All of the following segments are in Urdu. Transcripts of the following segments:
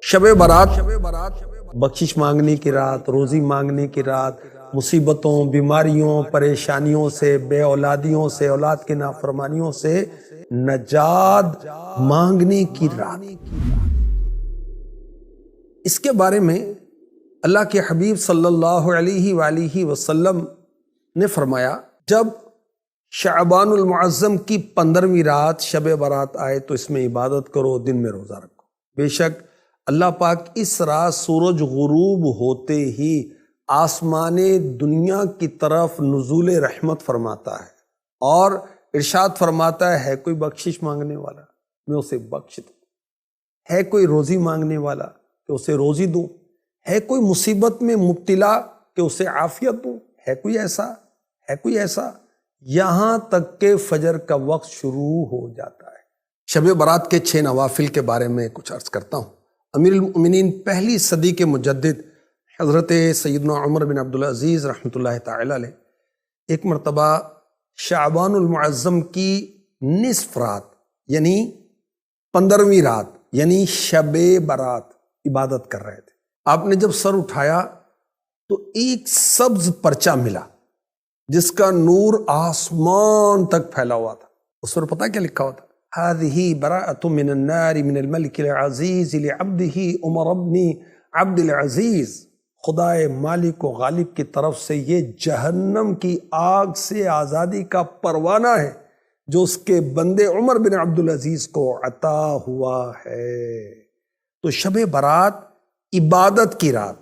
شب برات بخشش مانگنے کی رات، روزی مانگنے کی رات، مصیبتوں، بیماریوں، پریشانیوں سے، بے اولادیوں سے، اولاد کے نافرمانیوں سے نجات مانگنے کی رات۔ اس کے بارے میں اللہ کے حبیب صلی اللہ علیہ وآلہ وسلم نے فرمایا، جب شعبان المعظم کی 15ویں رات شب برات آئے تو اس میں عبادت کرو، دن میں روزہ رکھو۔ بے شک اللہ پاک اس رات سورج غروب ہوتے ہی آسمان دنیا کی طرف نزول رحمت فرماتا ہے اور ارشاد فرماتا ہے کوئی بخشش مانگنے والا میں اسے بخش دوں، ہے کوئی روزی مانگنے والا کہ اسے روزی دوں، ہے کوئی مصیبت میں مبتلا کہ اسے عافیت دوں، ہے کوئی ایسا یہاں تک کہ فجر کا وقت شروع ہو جاتا ہے۔ شب برات کے 6 نوافل کے بارے میں کچھ عرض کرتا ہوں۔ امیر المؤمنین پہلی صدی کے مجدد حضرت سیدنا عمر بن عبدالعزیز رحمۃ اللہ تعالی علیہ ایک مرتبہ شعبان المعظم کی نصف رات یعنی 15ویں رات یعنی شب برات عبادت کر رہے تھے۔ آپ نے جب سر اٹھایا تو ایک سبز پرچہ ملا جس کا نور آسمان تک پھیلا ہوا تھا۔ اس پر پتہ کیا لکھا ہوا تھا؟ هذه براءة من النار من الملك العزيز لعبده عمر بن عبد العزیز، خدائے مالک و غالب کی طرف سے یہ جہنم کی آگ سے آزادی کا پروانہ ہے جو اس کے بندے عمر بن عبدالعزیز کو عطا ہوا ہے۔ تو شب برات عبادت کی رات،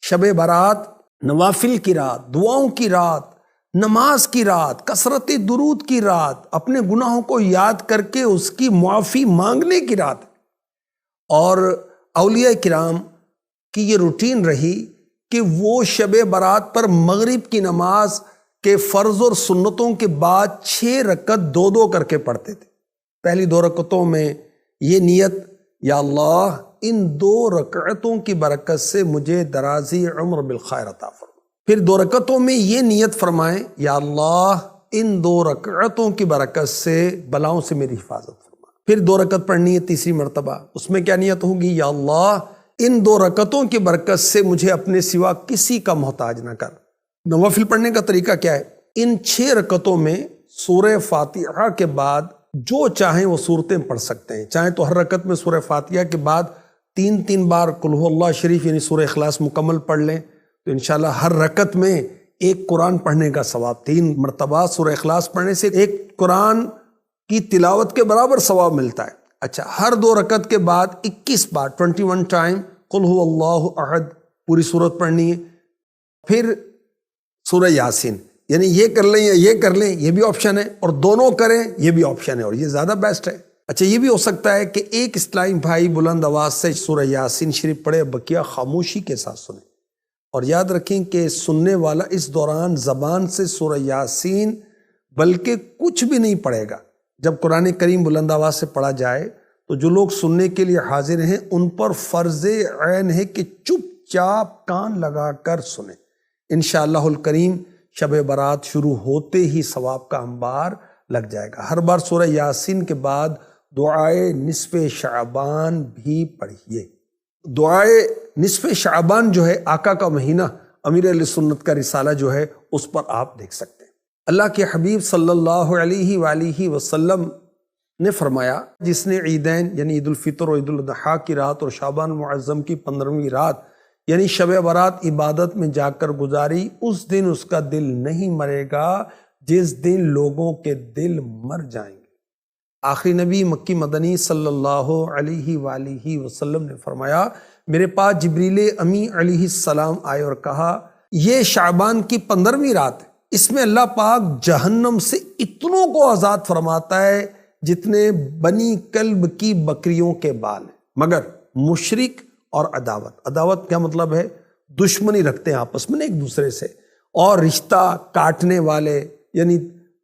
شب برات نوافل کی رات، دعاؤں کی رات، نماز کی رات، کثرت درود کی رات، اپنے گناہوں کو یاد کر کے اس کی معافی مانگنے کی رات۔ اور اولیاء کرام کی یہ روٹین رہی کہ وہ شب برات پر مغرب کی نماز کے فرض اور سنتوں کے بعد 6 رکعت 2 کر کے پڑھتے تھے۔ پہلی 2 رکعتوں میں یہ نیت، یا اللہ ان 2 رکعتوں کی برکت سے مجھے درازی عمر بالخیر عطا فرما۔ پھر 2 رکعتوں میں یہ نیت فرمائیں، یا اللہ ان 2 رکعتوں کی برکت سے بلاؤں سے میری حفاظت فرما۔ پھر 2 رکعت پڑھنی ہے تیسری مرتبہ، اس میں کیا نیت ہوگی؟ یا اللہ ان 2 رکعتوں کی برکت سے مجھے اپنے سوا کسی کا محتاج نہ کر۔ نوافل پڑھنے کا طریقہ کیا ہے؟ ان 6 رکعتوں میں سورہ فاتحہ کے بعد جو چاہیں وہ صورتیں پڑھ سکتے ہیں، چاہیں تو ہر رکعت میں سورہ فاتحہ کے بعد 3 بار قل هو اللہ شریف یعنی سورہ اخلاص مکمل پڑھ لیں تو انشاءاللہ ہر رکعت میں ایک قرآن پڑھنے کا ثواب، 3 مرتبہ سورہ اخلاص پڑھنے سے ایک قرآن کی تلاوت کے برابر ثواب ملتا ہے۔ اچھا، ہر 2 رکعت کے بعد 21 بار 21 ٹائم قل هو اللہ احد پوری سورت پڑھنی ہے۔ پھر سورہ یاسین، یعنی یہ کر لیں یا یہ کر لیں، یہ بھی آپشن ہے، اور دونوں کریں یہ بھی آپشن ہے، اور یہ زیادہ بیسٹ ہے۔ اچھا، یہ بھی ہو سکتا ہے کہ ایک اسلامی بھائی بلند آواز سے سورہ یاسین شریف پڑھے، بقیہ خاموشی کے ساتھ سنیں، اور یاد رکھیں کہ سننے والا اس دوران زبان سے سورہ یاسین بلکہ کچھ بھی نہیں پڑھے گا۔ جب قرآن کریم بلند آواز سے پڑھا جائے تو جو لوگ سننے کے لیے حاضر ہیں ان پر فرض عین ہے کہ چپ چاپ کان لگا کر سنیں۔ انشاءاللہ الکریم شب برات شروع ہوتے ہی ثواب کا انبار لگ جائے گا۔ ہر بار سورہ یاسین کے بعد دعائے نصف شعبان بھی پڑھیے۔ دعائے نصف شعبان جو ہے آقا کا مہینہ، امیر اہل سنت کا رسالہ جو ہے اس پر آپ دیکھ سکتے ہیں۔ اللہ کے حبیب صلی اللہ علیہ وآلہ وسلم نے فرمایا، جس نے عیدین یعنی عید الفطر اور عید الاضحیٰ کی رات اور شعبان المعظم کی 15ویں رات یعنی شب برات عبادت میں جا کر گزاری، اس دن اس کا دل نہیں مرے گا جس دن لوگوں کے دل مر جائیں گے۔ آخری نبی مکی مدنی صلی اللہ علیہ وآلہ وسلم نے فرمایا، میرے پاس جبریل امی علیہ السلام آئے اور کہا، یہ شعبان کی 15ویں رات ہے، اس میں اللہ پاک جہنم سے اتنوں کو آزاد فرماتا ہے جتنے بنی کلب کی بکریوں کے بال ہیں، مگر مشرک اور عداوت کیا مطلب ہے؟ دشمنی رکھتے ہیں آپس میں ایک دوسرے سے، اور رشتہ کاٹنے والے یعنی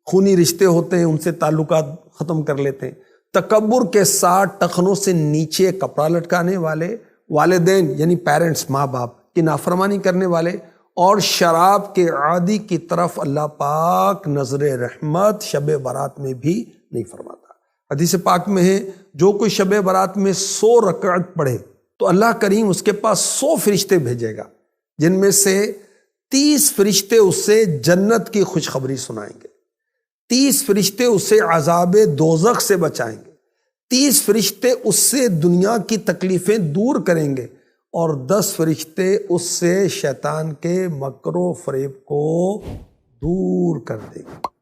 خونی رشتے ہوتے ہیں ان سے تعلقات ختم کر لیتے ہیں، تکبر کے ساتھ ٹخنوں سے نیچے کپڑا لٹکانے والے، والدین یعنی پیرنٹس ماں باپ کی نافرمانی کرنے والے، اور شراب کے عادی کی طرف اللہ پاک نظر رحمت شب برات میں بھی نہیں فرماتا۔ حدیث پاک میں ہے جو کوئی شب برات میں 100 رکعت پڑھے تو اللہ کریم اس کے پاس 100 فرشتے بھیجے گا، جن میں سے 30 فرشتے اس سے جنت کی خوشخبری سنائیں گے، 30 فرشتے اس سے عذاب دوزخ سے بچائیں گے، 30 فرشتے اس سے دنیا کی تکلیفیں دور کریں گے، اور 10 فرشتے اس سے شیطان کے مکر و فریب کو دور کر دیں گے۔